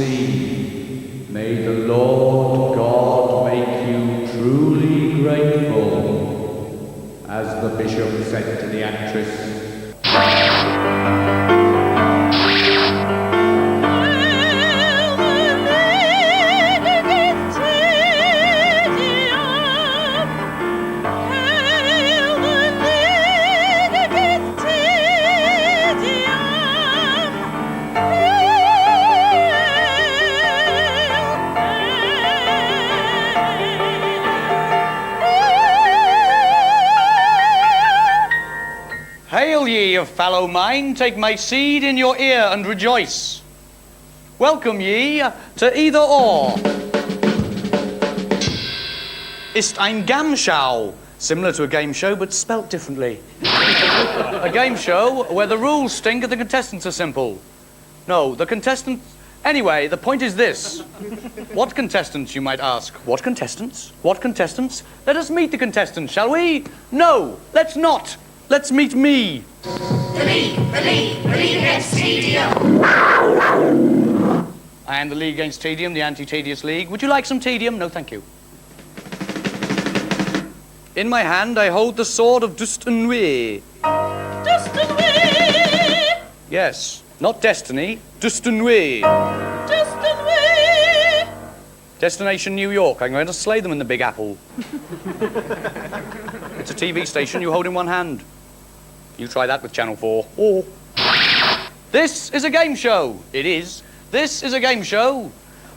sea. May the Lord God make you truly grateful, as the bishop said to the actress. Hail ye of fallow mind, take my seed in your ear and rejoice. Welcome ye to either or. Ist ein Gamschau, similar to a game show but spelt differently. A game show where the rules stink and the contestants are simple. No, the contestants... Anyway, the point is this. What contestants, you might ask? What contestants? What contestants? Let us meet the contestants, shall we? No, let's not. Let's meet me. The League against tedium. I am the League Against Tedium, the Anti-Tedious League. Would you like some tedium? No, thank you. In my hand, I hold the sword of Destiny. Destiny! Yes, not destiny, Destiny. Destiny! Destination New York. I'm going to slay them in the Big Apple. It's a TV station you hold in one hand. You try that with Channel 4. Oh. This is a game show. It is. This is a game show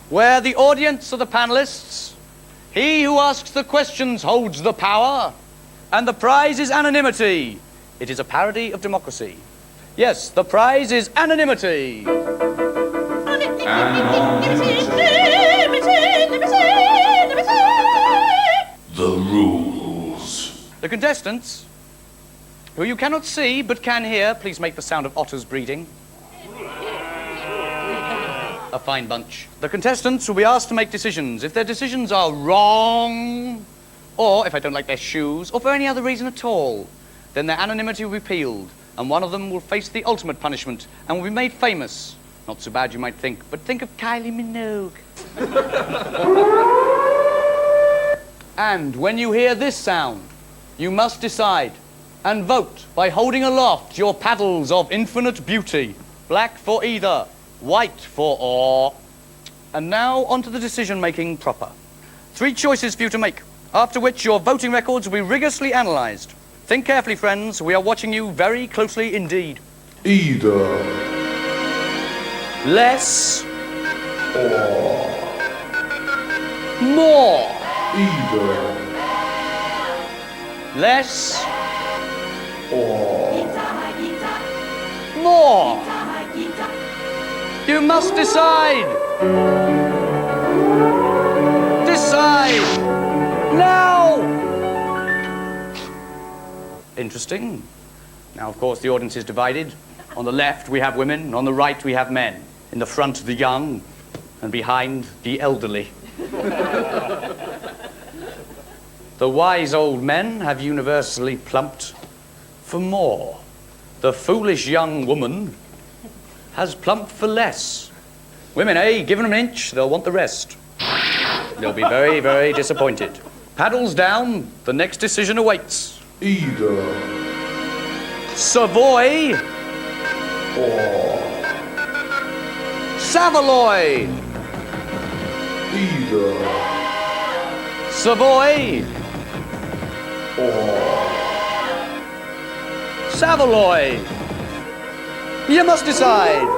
where the audience are the panelists. He who asks the questions holds the power. And the prize is anonymity. It is a parody of democracy. Yes, the prize is anonymity. The rules. The contestants, who you cannot see but can hear, please make the sound of otters breeding. A fine bunch. The contestants will be asked to make decisions. If their decisions are wrong, or if I don't like their shoes, or for any other reason at all, then their anonymity will be peeled, and one of them will face the ultimate punishment and will be made famous. Not so bad, you might think, but think of Kylie Minogue. And when you hear this sound, you must decide and vote by holding aloft your paddles of infinite beauty. Black for either, white for or. And now onto the decision-making proper. 3 choices for you to make, after which your voting records will be rigorously analysed. Think carefully, friends. We are watching you very closely indeed. Either. Less. Or. More. Either. Less. Or. More. You must decide. Decide. Now. Interesting. Now, of course, the audience is divided. On the left, we have women. On the right, we have men. In the front, the young. And behind, the elderly. The wise old men have universally plumped for more. The foolish young woman has plumped for less. Women, given them an inch, they'll want the rest. They'll be very, very disappointed. Paddles down, the next decision awaits. Either. Savoy Or. Savaloy. Either. Savoy Or. Savaloy. You must decide.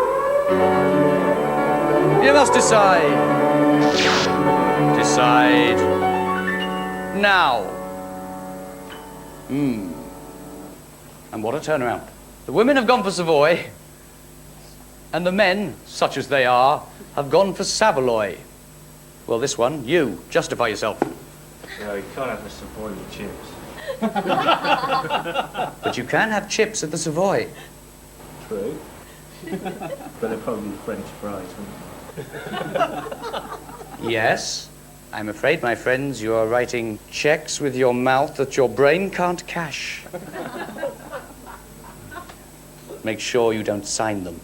You must decide. Decide now. And what a turnaround. The women have gone for Savoy, and the men, such as they are, have gone for Savaloy. Well, this one, you, justify yourself. No, you can't have the Savoy with chips. But you can have chips at the Savoy. True. But they're probably French fries, wouldn't they? Yes. I'm afraid, my friends, you are writing checks with your mouth that your brain can't cash. Make sure you don't sign them.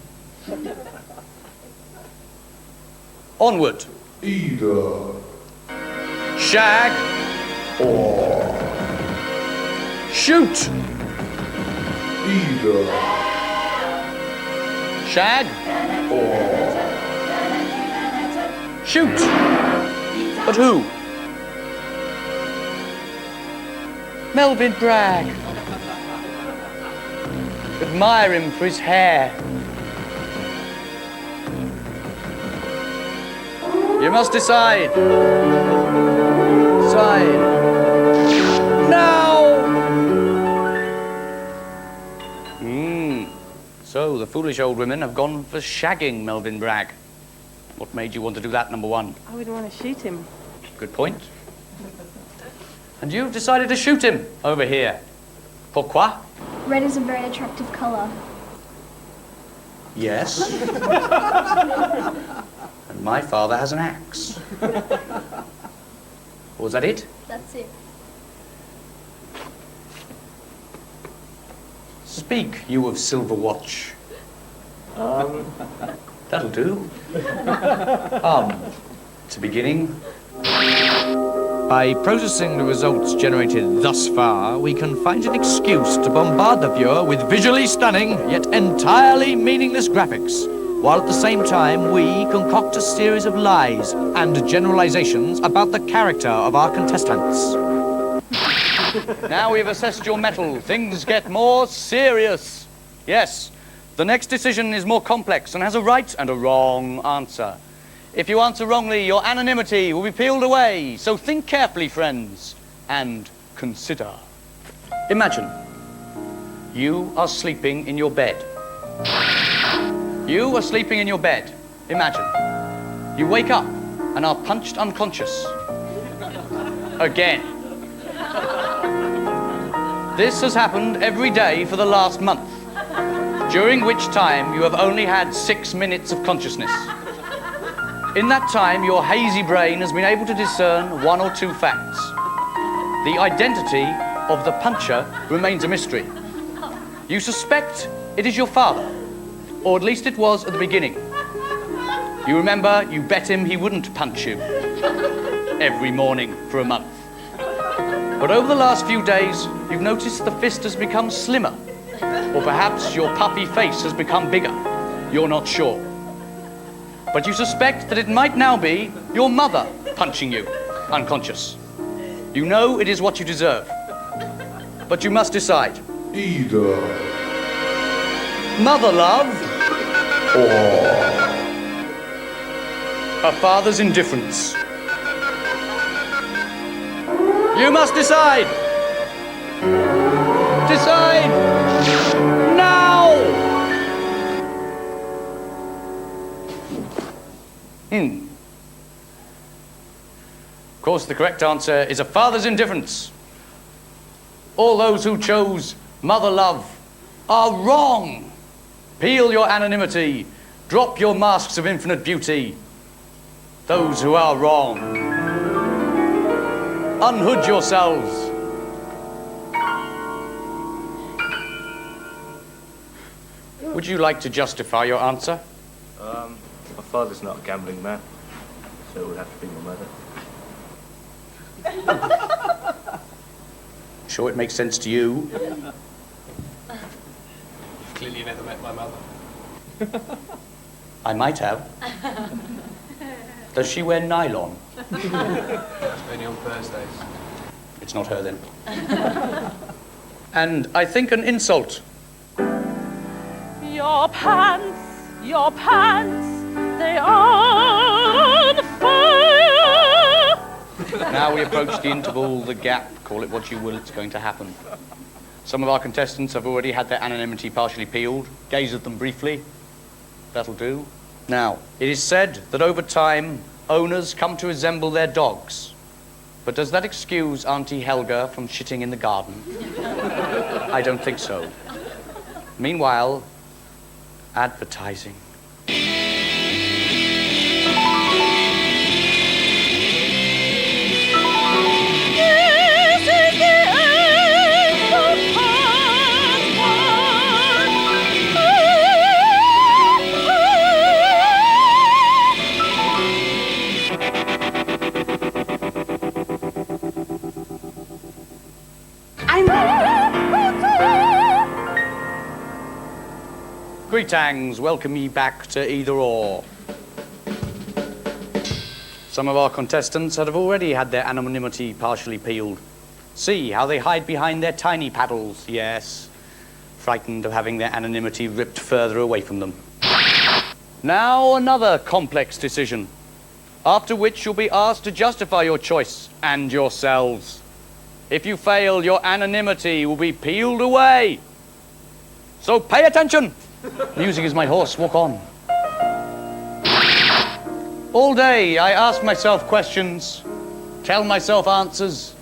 Onward. Either. Shag. Or. Shoot. Either. Shag. Or. Shoot. But who? Melvin Bragg. Admire him for his hair. You must decide. Decide. Now! So the foolish old women have gone for shagging Melvin Bragg. What made you want to do that, number one? I would want to shoot him. Good point. And you've decided to shoot him over here. Pourquoi? Red is a very attractive colour. Yes. And my father has an axe. Was that it? That's it. Speak, you of silver watch. That'll do. It's a beginning. By processing the results generated thus far, we can find an excuse to bombard the viewer with visually stunning, yet entirely meaningless graphics, while at the same time we concoct a series of lies and generalizations about the character of our contestants. Now we've assessed your mettle, things get more serious. Yes, the next decision is more complex and has a right and a wrong answer. If you answer wrongly, your anonymity will be peeled away. So think carefully, friends, and consider. Imagine you are sleeping in your bed. You are sleeping in your bed. Imagine. You wake up and are punched unconscious. Again. This has happened every day for the last month, during which time you have only had 6 minutes of consciousness. In that time, your hazy brain has been able to discern 1 or 2 facts. The identity of the puncher remains a mystery. You suspect it is your father, or at least it was at the beginning. You remember you bet him he wouldn't punch you every morning for a month. But over the last few days, you've noticed the fist has become slimmer, or perhaps your puffy face has become bigger. You're not sure. But you suspect that it might now be your mother punching you, unconscious. You know it is what you deserve. But you must decide. Either. Mother love Or. a father's indifference. You must decide. Decide now. Of course, the correct answer is a father's indifference. All those who chose mother love are wrong. Peel your anonymity. Drop your masks of infinite beauty. Those who are wrong, unhood yourselves. Would you like to justify your answer? My father's not a gambling man, so it would have to be my mother. Sure it makes sense to you? Clearly you never met my mother. I might have. Does she wear nylon? Only on Thursdays. It's not her then. And I think an insult. Your pants, they are on fire. Now we approach the interval, the gap, call it what you will, it's going to happen. Some of our contestants have already had their anonymity partially peeled. Gaze at them briefly. That'll do. Now, it is said that over time, owners come to resemble their dogs. But does that excuse Auntie Helga from shitting in the garden? I don't think so. Meanwhile, advertising. Greetings, welcome ye back to either or. Some of our contestants have already had their anonymity partially peeled. See how they hide behind their tiny paddles, yes. Frightened of having their anonymity ripped further away from them. Now another complex decision, after which you'll be asked to justify your choice and yourselves. If you fail, your anonymity will be peeled away. So pay attention. Music is my horse, walk on. All day I ask myself questions, tell myself answers.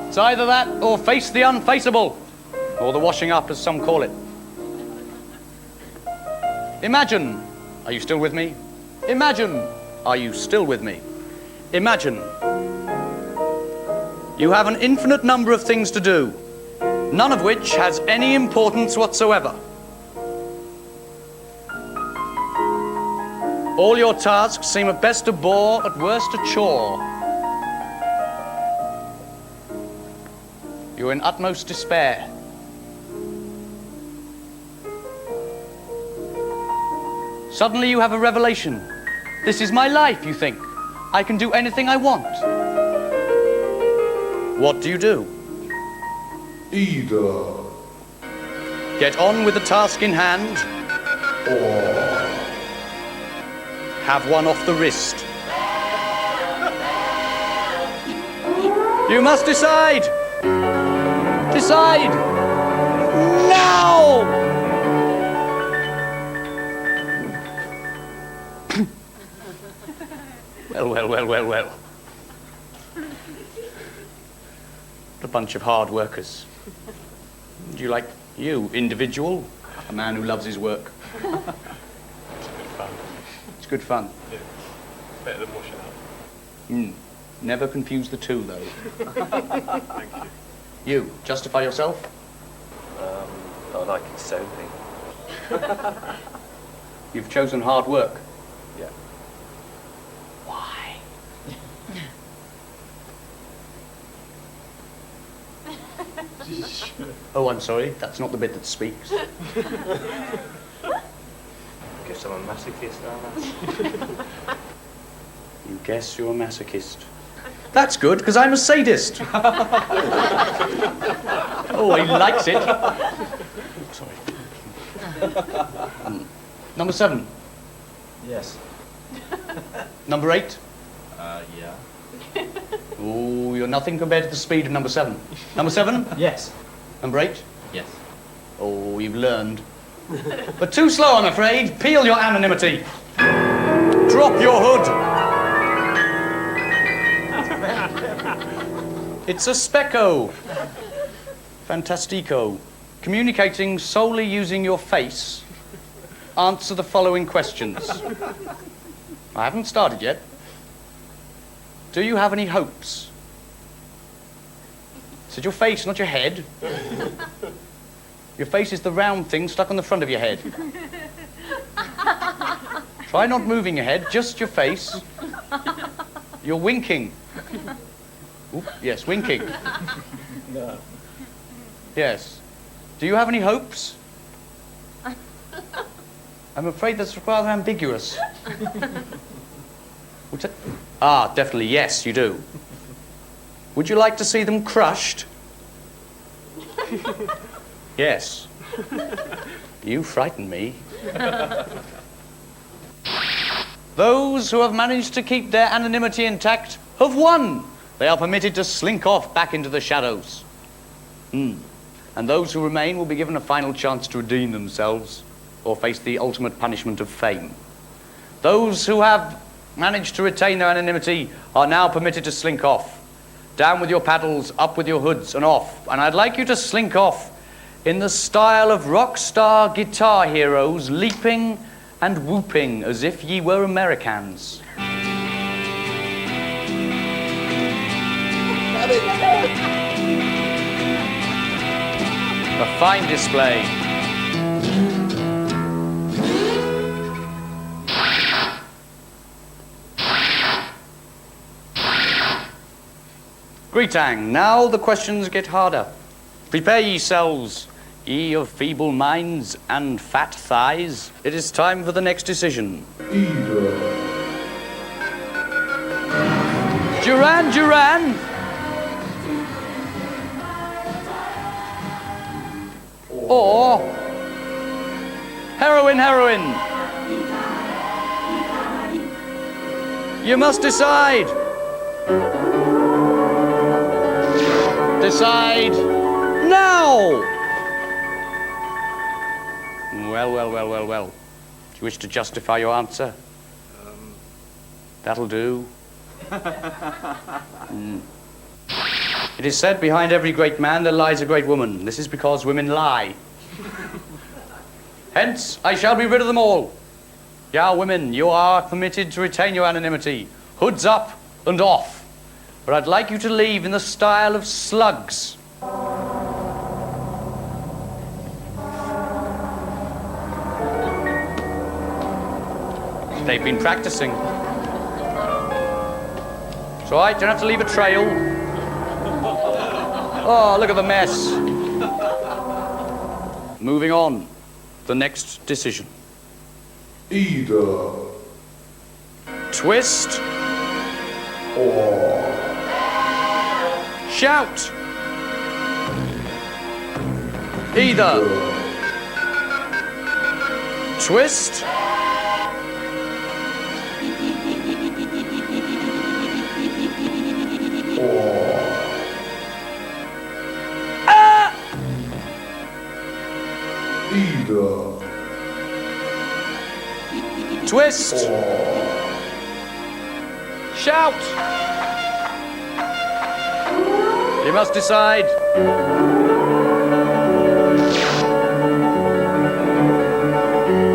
It's either that or face the unfaceable, or the washing up as some call it. Imagine, are you still with me? Imagine, are you still with me? Imagine, you have an infinite number of things to do, none of which has any importance whatsoever. All your tasks seem at best a bore, at worst a chore. You're in utmost despair. Suddenly you have a revelation. This is my life, you think. I can do anything I want. What do you do? Either. Get on with the task in hand, Or. have one off the wrist. You must decide! Decide! Now! Well. What a bunch of hard workers. Do you like you, individual? A man who loves his work. It's good fun. Yeah. Better than washing up. Never confuse the two, though. Thank you. You, justify yourself? I like it soapy. You've chosen hard work. Yeah. Why? Oh, I'm sorry. That's not the bit that speaks. Guess I'm a masochist, aren't I? You guess you're a masochist. That's good, because I'm a sadist. Oh, he likes it. Sorry. Number 7. Yes. Number 8. Yeah. Oh, you're nothing compared to the speed of number 7. Number 7. Yes. Number 8. Yes. Oh, you've learned. But too slow, I'm afraid. Peel your anonymity. Drop your hood. It's a specco. Fantastico. Communicating solely using your face. Answer the following questions. I haven't started yet. Do you have any hopes? It's your face, not your head. Your face is the round thing stuck on the front of your head. Try not moving your head, just your face. You're winking. Oop, yes, winking. No. Yes. Do you have any hopes? I'm afraid that's rather ambiguous. Definitely, yes, you do. Would you like to see them crushed? Yes. You frighten me. Those who have managed to keep their anonymity intact have won. They are permitted to slink off back into the shadows. And those who remain will be given a final chance to redeem themselves or face the ultimate punishment of fame. Those who have managed to retain their anonymity are now permitted to slink off. Down with your paddles, up with your hoods, and off. And I'd like you to slink off in the style of rock star guitar heroes leaping and whooping as if ye were Americans. A fine display. Greetang, now the questions get harder. Prepare yourselves. Ye of feeble minds and fat thighs, it is time for the next decision. Duran, Duran! Or heroin, heroin! You must decide! Decide now! Well. Do you wish to justify your answer? That'll do. It is said behind every great man there lies a great woman. This is because women lie. Hence, I shall be rid of them all. Yeah, women, you are permitted to retain your anonymity. Hoods up and off. But I'd like you to leave in the style of slugs. They've been practicing. It's all right, don't have to leave a trail. Oh, look at the mess. Moving on. The next decision. Either. Twist. Or. Shout. Either. Twist. Either. Twist. Shout. You must decide.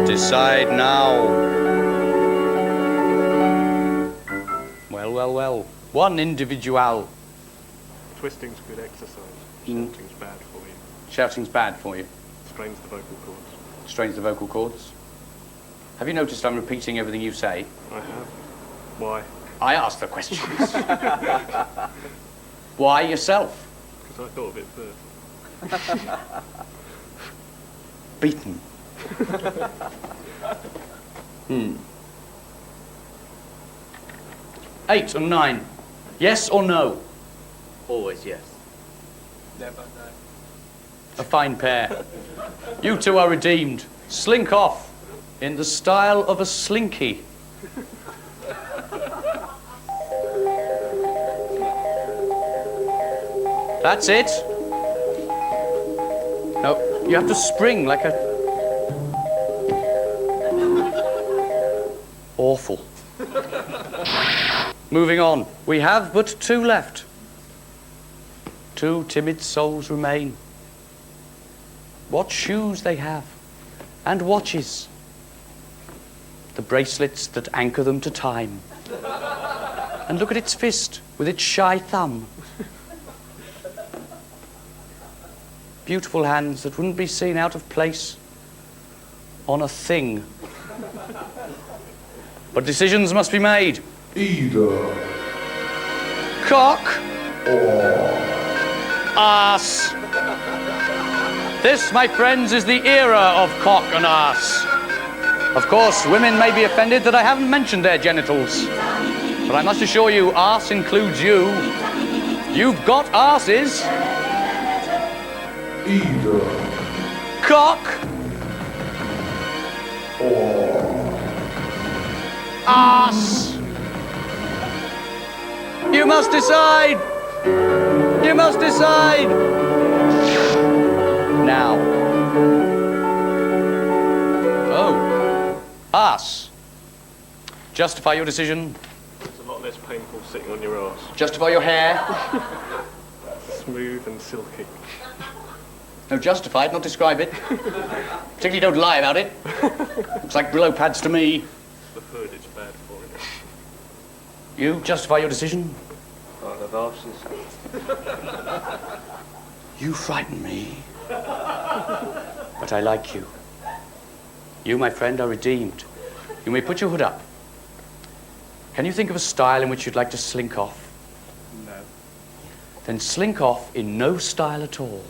Decide now. Well. One individual. Twisting's good exercise. Shouting's bad for you. Shouting's bad for you. Strains the vocal cords. Strains the vocal cords. Have you noticed I'm repeating everything you say? I have. Why? I ask the questions. Why yourself? Because I thought of it first. Beaten. 8 and 9. Yes or no? Always yes. Never know. A fine pair. You two are redeemed. Slink off in the style of a slinky. That's it. No, you have to spring like a... Awful. Moving on. We have but 2 left. 2 timid souls remain. What shoes they have, and watches. The bracelets that anchor them to time. And look at its fist with its shy thumb. Beautiful hands that wouldn't be seen out of place on a thing. But decisions must be made. Either. Cock Or. ass. This, my friends, is the era of cock and ass. Of course, women may be offended that I haven't mentioned their genitals. But I must assure you, arse includes you. You've got arses. Either. Cock. Or. Ass. You must decide. You must decide. Now. Oh. Ass. Justify your decision. It's a lot less painful sitting on your arse. Justify your hair. Smooth and silky. No, justify it, not describe it. Particularly don't lie about it. Looks like Brillo pads to me. The hood, it's bad for it. You justify your decision. I have arses. You frighten me. But I like you. You, my friend, are redeemed. You may put your hood up. Can you think of a style in which you'd like to slink off? No. Then slink off in no style at all.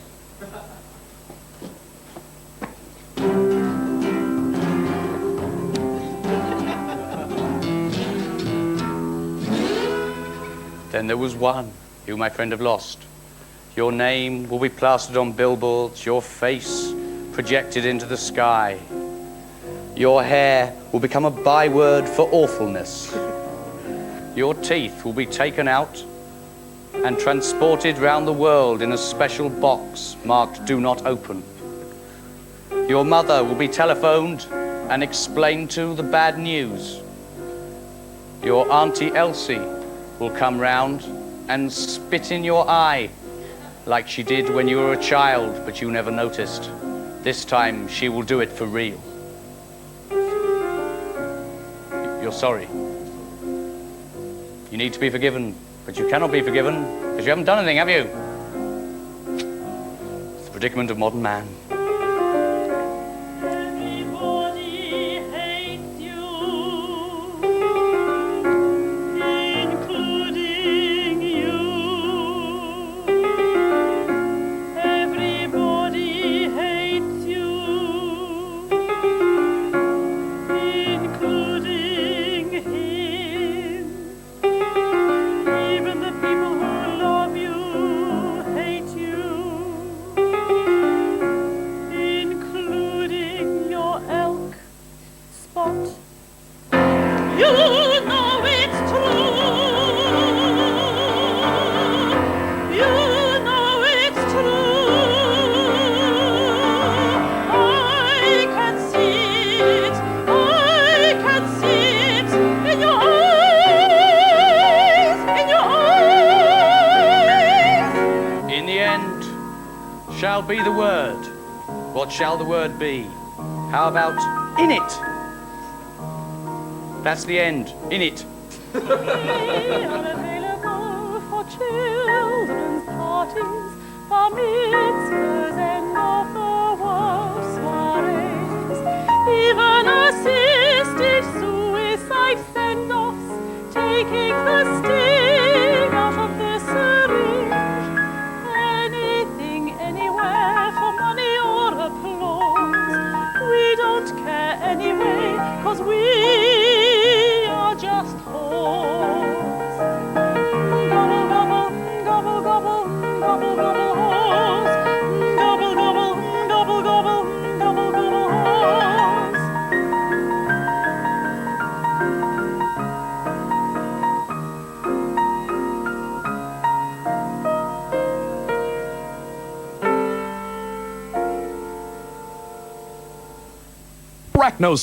Then there was one, you, my friend, have lost. Your name will be plastered on billboards, your face projected into the sky. Your hair will become a byword for awfulness. Your teeth will be taken out and transported round the world in a special box marked "Do Not Open." Your mother will be telephoned and explained to the bad news. Your Auntie Elsie will come round and spit in your eye like she did when you were a child, but you never noticed. This time she will do it for real. You're sorry. You need to be forgiven, but you cannot be forgiven because you haven't done anything, have you? It's the predicament of modern man. Everybody hates you, including you. Everybody hates you, including him. Even the people who love you hate you, including your elk, Spot. You know it's true. You know it's true. I can see it. I can see it in your eyes. In your eyes. In the end shall be the word. What shall the word be? How about in it? That's the end. In it. We are available for children's parties, bar mitzvahs, end of the world soirees, even assisted suicide send-offs, taking the sting out of the syringe. Anything, anywhere, for money or applause. We don't care anyway, 'cause we are just whores. Gobble, gobble, gobble, gobble, gobble, gobble, whores. Gobble, gobble, gobble, gobble, gobble, gobble, whores. Bracknell's